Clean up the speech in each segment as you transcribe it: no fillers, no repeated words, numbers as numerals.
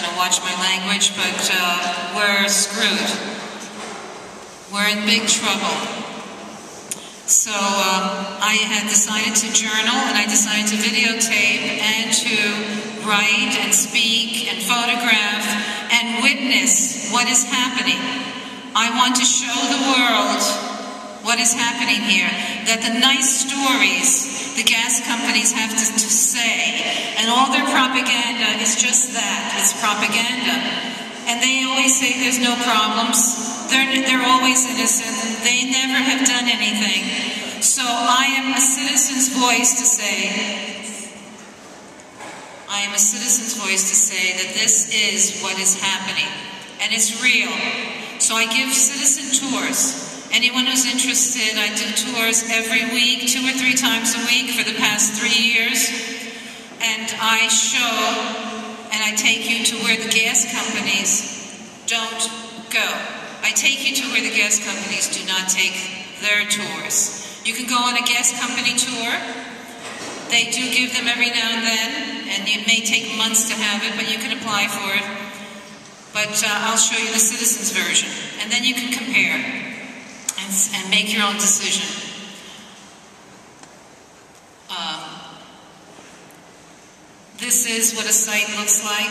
going to watch my language, but we're screwed. We're in big trouble. So I had decided to journal, and I decided to videotape and to write and speak and photograph and witness what is happening. I want to show the world what is happening here, that the nice stories the gas companies have to say, and all their propaganda is just that, it's propaganda. And they always say there's no problems. They're always innocent. They never have done anything. So I am a citizen's voice to say, that this is what is happening. And it's real. So I give citizen tours. Anyone who's interested, I do tours every week, 2 or 3 times a week for the past 3 years. And I show and I take you to where the gas companies don't go. I take you to where the gas companies do not take their tours. You can go on a gas company tour. They do give them every now and then, and it may take months to have it, but you can apply for it. But I'll show you the citizens version, and then you can compare and make your own decision. This is what a site looks like.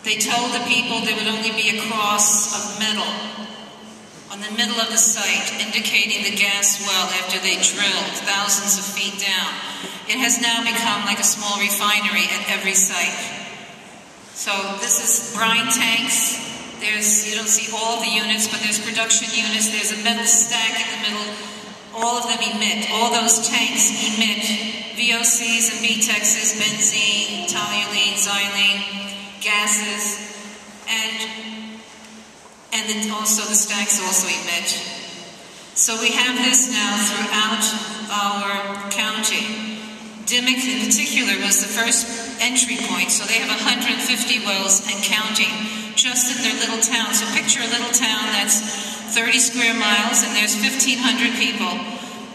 They told the people there would only be a cross of metal on the middle of the site, indicating the gas well after they drilled thousands of feet down. It has now become like a small refinery at every site. So this is brine tanks. You don't see all the units, but there's production units. There's a metal stack in the middle. All of them emit. All those tanks emit VOCs and BTEXs, benzene, toluene, xylene, gases, and then also the stacks also emit. So we have this now throughout our county. Dimock in particular was the first entry point, so they have 150 wells and counting just in their little town. So picture a little town that's 30 square miles and there's 1,500 people.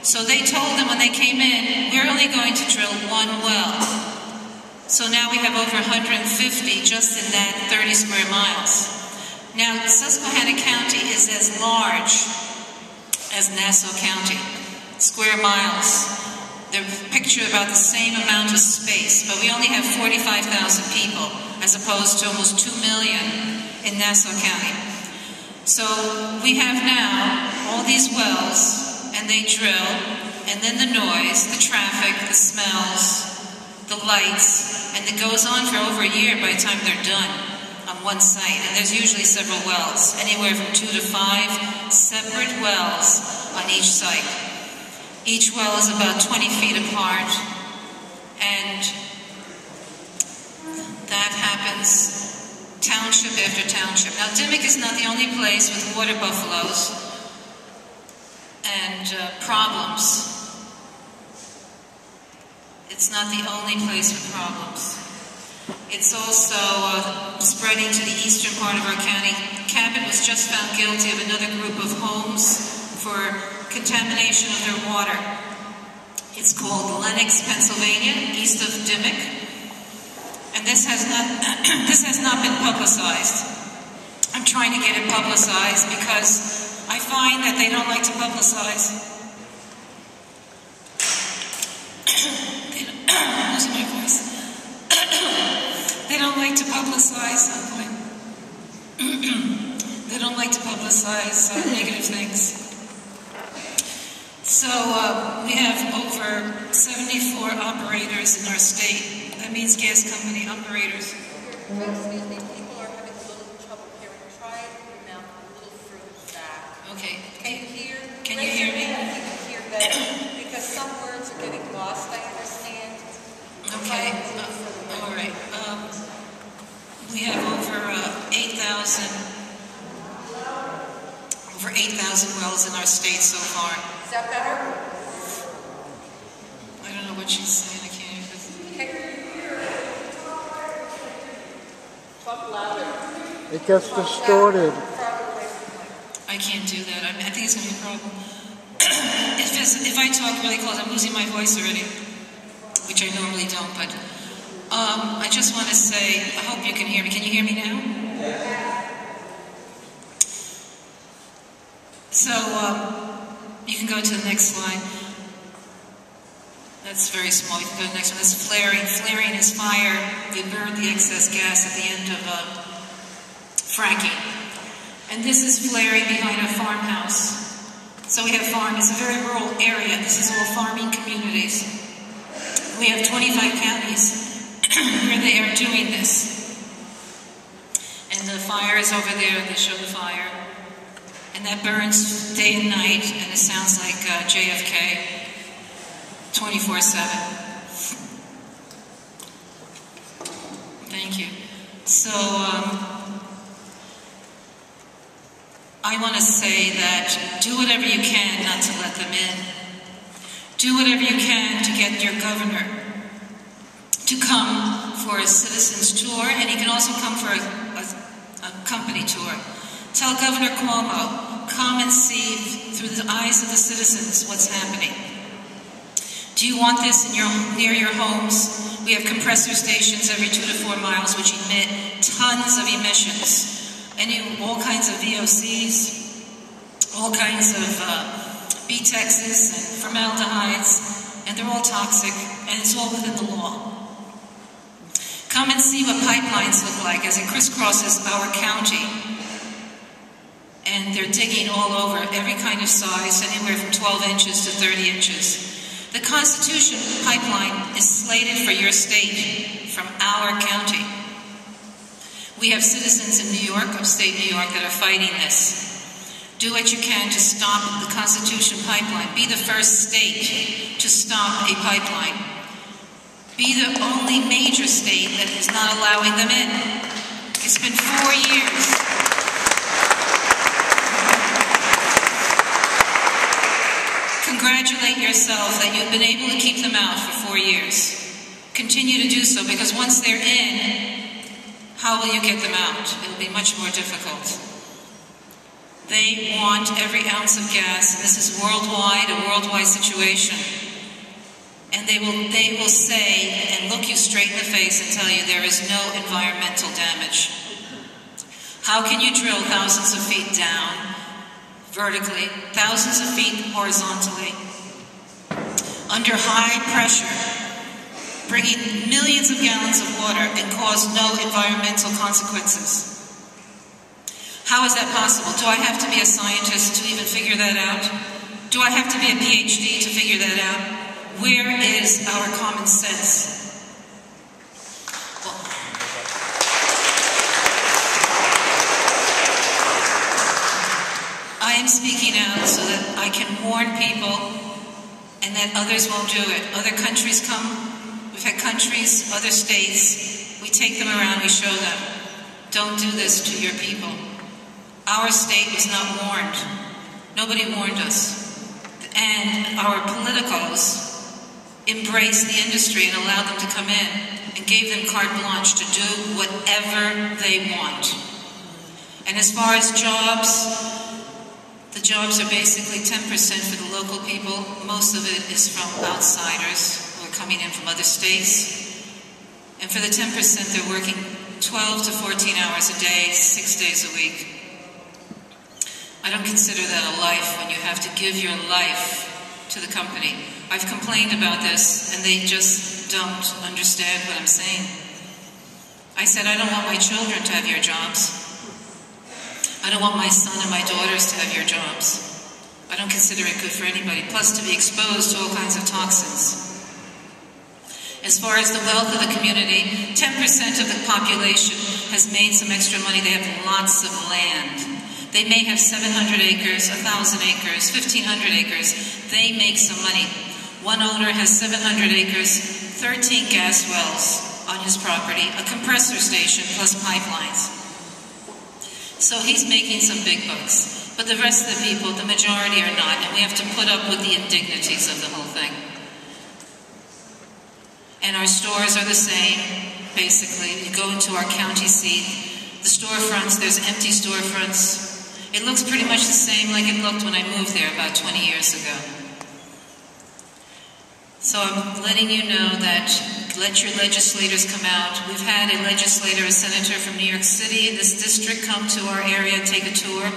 So they told them when they came in, we're only going to drill 1 well. So now we have over 150 just in that 30 square miles. Now Susquehanna County is as large as Nassau County, square miles. They're picture about the same amount of space, but we only have 45,000 people as opposed to almost 2 million in Nassau County. So we have now all these wells, and they drill, and then the noise, the traffic, the smells, the lights, and it goes on for over a year by the time they're done on one site. And there's usually several wells, anywhere from 2 to 5 separate wells on each site. Each well is about 20 feet apart, and that happens township after township. Now Dimock is not the only place with water buffaloes and problems. It's not the only place with problems. It's also spreading to the eastern part of our county. Cabot was just found guilty of another group of homes for contamination of their water. It's called Lenox, Pennsylvania, east of Dimock. And this has not been publicized. I'm trying to get it publicized because I find that they don't like to publicize. I'm losing my voice. They don't like to publicize. They don't like to publicize negative things. So we have over 74 operators in our state. That means gas company operators. Excuse me, people are having a little trouble hearing. Try your mouth a little further back. Okay. Can you hear? Can you hear me? I think you hear better because some words are getting lost. I understand. Okay. All right. We have over 8,000 wells in our state so far. Is that better? I don't know what she's saying. I can't hear this. Talk louder. It gets distorted. I can't do that. I think it's going to be a problem. If I talk really close, I'm losing my voice already, which I normally don't, but I just want to say, I hope you can hear me. Can you hear me now? So, you can go to the next slide. That's very small. You can go to the next one. That's flaring. Flaring is fire. They burn the excess gas at the end of fracking. And this is flaring behind a farmhouse. So we have farm. It's a very rural area. This is all farming communities. We have 25 counties where they are doing this. And the fire is over there. They show the fire. And that burns day and night. And it sounds like JFK. 24/7. Thank you. So, I want to say that do whatever you can not to let them in. Do whatever you can to get your governor to come for a citizens tour, and he can also come for a company tour. Tell Governor Cuomo, come and see through the eyes of the citizens what's happening. Do you want this near your homes? We have compressor stations every 2 to 4 miles which emit tons of emissions. All kinds of VOCs, all kinds of BTEXs and formaldehydes, and they're all toxic, and it's all within the law. Come and see what pipelines look like as it crisscrosses our county. And they're digging all over, every kind of size, anywhere from 12 inches to 30 inches. The Constitution pipeline is slated for your state, from our county. We have citizens in New York, upstate New York, that are fighting this. Do what you can to stop the Constitution pipeline. Be the first state to stop a pipeline. Be the only major state that is not allowing them in. It's been 4 years. Congratulate yourself that you've been able to keep them out for 4 years. Continue to do so, because once they're in, how will you get them out? It'll be much more difficult. They want every ounce of gas. This is worldwide, a worldwide situation. And they will say and look you straight in the face and tell you there is no environmental damage. How can you drill thousands of feet down, vertically, thousands of feet horizontally, under high pressure, bringing millions of gallons of water and cause no environmental consequences? How is that possible? Do I have to be a scientist to even figure that out? Do I have to be a PhD to figure that out? Where is our common sense? Well, I am speaking out so that I can warn people and that others won't do it. Other countries come. We've had countries, other states. We take them around, we show them. Don't do this to your people. Our state was not warned. Nobody warned us. And our politicos embraced the industry and allowed them to come in and gave them carte blanche to do whatever they want. And as far as jobs, the jobs are basically 10% for the local people. Most of it is from outsiders who are coming in from other states. And for the 10%, they're working 12 to 14 hours a day, 6 days a week. I don't consider that a life when you have to give your life to the company. I've complained about this, and they just don't understand what I'm saying. I said, I don't want my children to have your jobs. I don't want my son and my daughters to have your jobs. I don't consider it good for anybody, plus to be exposed to all kinds of toxins. As far as the wealth of the community, 10% of the population has made some extra money. They have lots of land. They may have 700 acres, 1,000 acres, 1,500 acres. They make some money. One owner has 700 acres, 13 gas wells on his property, a compressor station plus pipelines. So he's making some big bucks. But the rest of the people, the majority are not, and we have to put up with the indignities of the whole thing. And our stores are the same, basically. You go into our county seat, the storefronts, there's empty storefronts. It looks pretty much the same like it looked when I moved there about 20 years ago. So So I'm letting you know that let your legislators come out. We've had a legislator, a senator from New York City in this district come to our area and take a tour,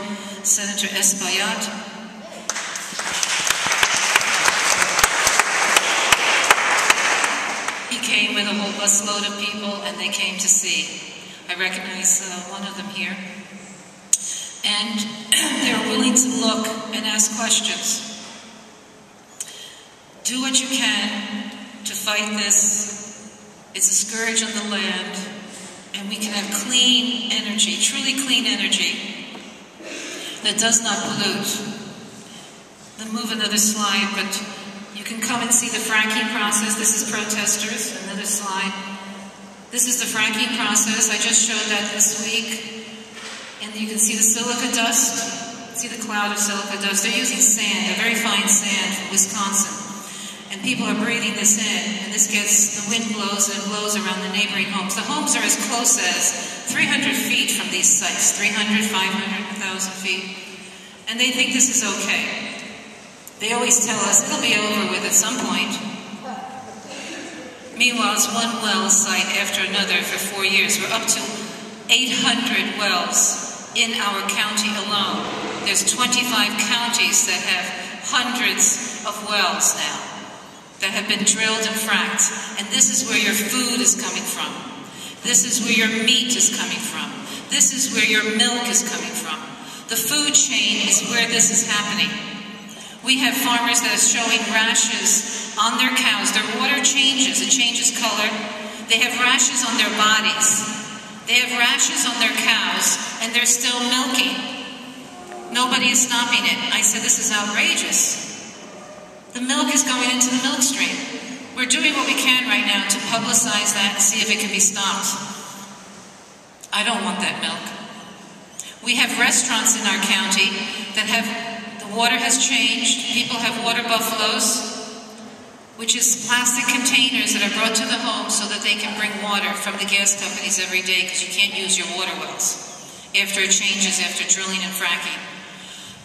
Senator Espaillat. He came with a whole busload of people and they came to see. I recognize one of them here. And they're willing to look and ask questions. Do what you can to fight this. It's a scourge on the land, and we can have clean energy, truly clean energy, that does not pollute. Then move another slide, but you can come and see the fracking process. This is protesters, another slide. This is the fracking process. I just showed that this week. And you can see the silica dust. See the cloud of silica dust. They're using sand, a very fine sand from Wisconsin. And people are breathing this in, and this gets, the wind blows and it blows around the neighboring homes. The homes are as close as 300 feet from these sites, 300, 500, 1,000 feet. And they think this is okay. They always tell us it'll be over with at some point. Meanwhile, it's one well site after another for 4 years. We're up to 800 wells in our county alone. There's 25 counties that have hundreds of wells now that have been drilled and fracked. And this is where your food is coming from. This is where your meat is coming from. This is where your milk is coming from. The food chain is where this is happening. We have farmers that are showing rashes on their cows. Their water changes, it changes color. They have rashes on their bodies. They have rashes on their cows, and they're still milking. Nobody is stopping it. I said, this is outrageous. The milk is going into the milk stream. We're doing what we can right now to publicize that and see if it can be stopped. I don't want that milk. We have restaurants in our county that have, the water has changed. People have water buffaloes, which is plastic containers that are brought to the home so that they can bring water from the gas companies every day because you can't use your water wells after it changes after drilling and fracking.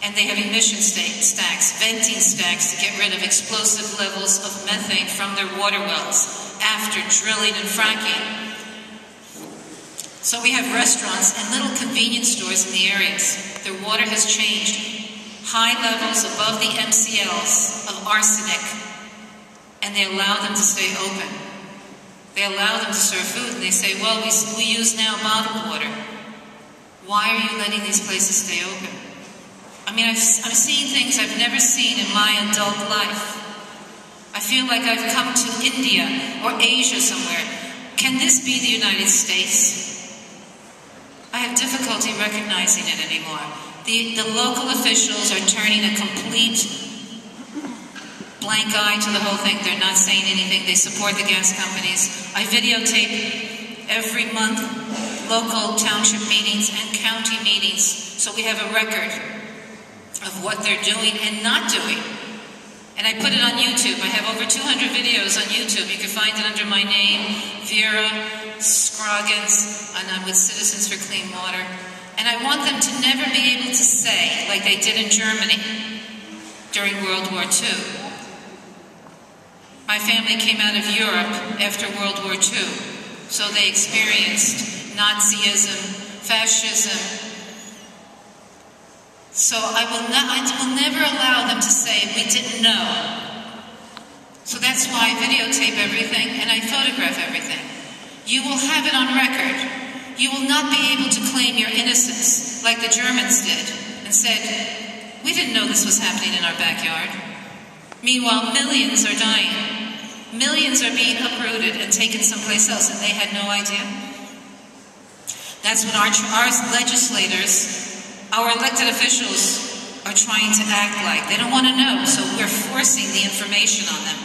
And they have emission stacks, venting stacks to get rid of explosive levels of methane from their water wells after drilling and fracking. So we have restaurants and little convenience stores in the areas. Their water has changed. High levels above the MCLs of arsenic, and they allow them to stay open. They allow them to serve food, and they say, well, we use now bottled water. Why are you letting these places stay open? I mean, I'm seeing things I've never seen in my adult life. I feel like I've come to India or Asia somewhere. Can this be the United States? I have difficulty recognizing it anymore. The local officials are turning a complete blank eye to the whole thing. They're not saying anything. They support the gas companies. I videotape every month local township meetings and county meetings, so we have a record of what they're doing and not doing. And I put it on YouTube. I have over 200 videos on YouTube. You can find it under my name, Vera Scroggins, and I'm with Citizens for Clean Water. And I want them to never be able to say, like they did in Germany during World War II. My family came out of Europe after World War II, so they experienced Nazism, fascism. So I will never allow them to say, we didn't know. So that's why I videotape everything and I photograph everything. You will have it on record. You will not be able to claim your innocence like the Germans did and said, we didn't know this was happening in our backyard. Meanwhile, millions are dying. Millions are being uprooted and taken someplace else, and they had no idea. That's what our legislators, our elected officials are trying to act like. They don't want to know, so we're forcing the information on them.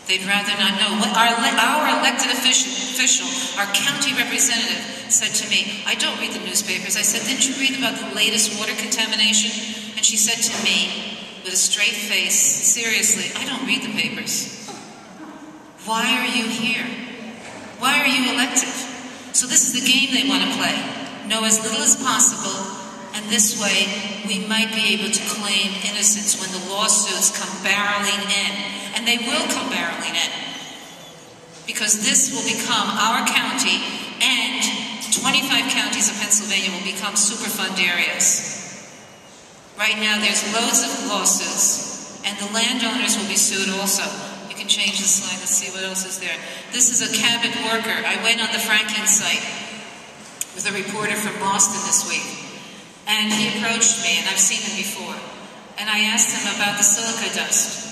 They'd rather not know. Our elected official, our county representative, said to me, I don't read the newspapers. I said, didn't you read about the latest water contamination? And she said to me, with a straight face, seriously, I don't read the papers. Why are you here? Why are you elected? So this is the game they want to play. Know as little as possible And this way, we might be able to claim innocence when the lawsuits come barreling in. And they will come barreling in. Because this will become our county, and 25 counties of Pennsylvania will become Superfund areas. Right now, there's loads of lawsuits, and the landowners will be sued also. You can change the slide, let's see what else is there. This is a cabin worker. I went on the fracking site with a reporter from Boston this week, and he approached me, and I've seen him before, and I asked him about the silica dust,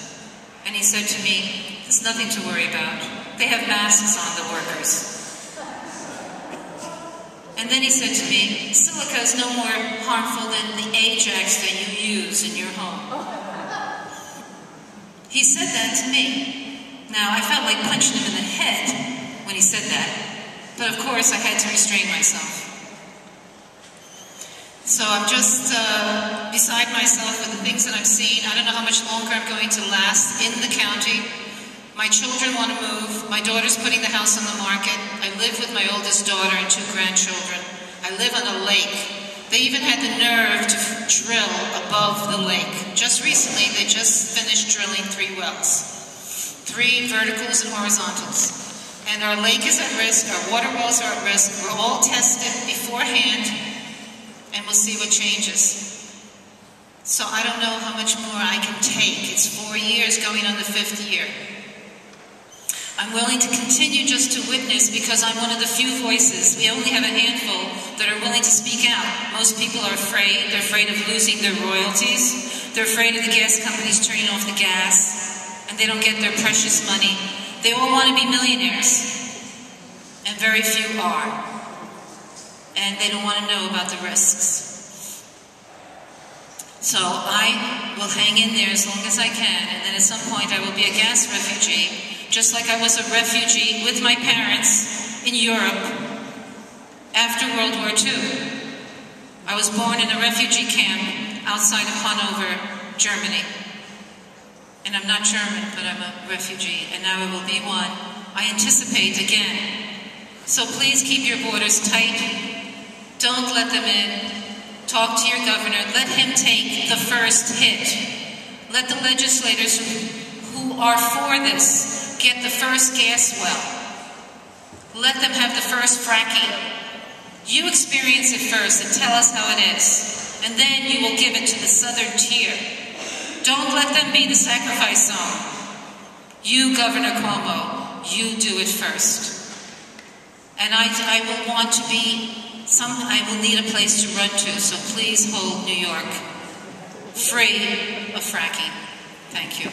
and he said to me, there's nothing to worry about. They have masks on, the workers. And then he said to me, silica is no more harmful than the Ajax that you use in your home. He said that to me. Now, I felt like punching him in the head when he said that, but of course I had to restrain myself. So I'm just beside myself with the things that I'm seeing. I don't know how much longer I'm going to last in the county. My children want to move. My daughter's putting the house on the market. I live with my oldest daughter and 2 grandchildren. I live on a lake. They even had the nerve to drill above the lake. Just recently, they just finished drilling 3 wells. 3 verticals and horizontals. And our lake is at risk, our water wells are at risk. We're all tested beforehand, and we'll see what changes. So I don't know how much more I can take. It's 4 years going on the 5th year. I'm willing to continue just to witness because I'm one of the few voices. We only have a handful that are willing to speak out. Most people are afraid. They're afraid of losing their royalties. They're afraid of the gas companies turning off the gas, and they don't get their precious money. They all want to be millionaires, and very few are. And they don't want to know about the risks. So I will hang in there as long as I can, and then at some point I will be a gas refugee, just like I was a refugee with my parents in Europe after World War II. I was born in a refugee camp outside of Hanover, Germany. And I'm not German, but I'm a refugee, and now I will be one. I anticipate again. So please keep your borders tight. Don't let them in. Talk to your governor. Let him take the first hit. Let the legislators who are for this get the first gas well. Let them have the first fracking. You experience it first and tell us how it is. And then you will give it to the southern tier. Don't let them be the sacrifice zone. You, Governor Cuomo, you do it first. And I will want to be, I will need a place to run to, so please hold New York free of fracking. Thank you.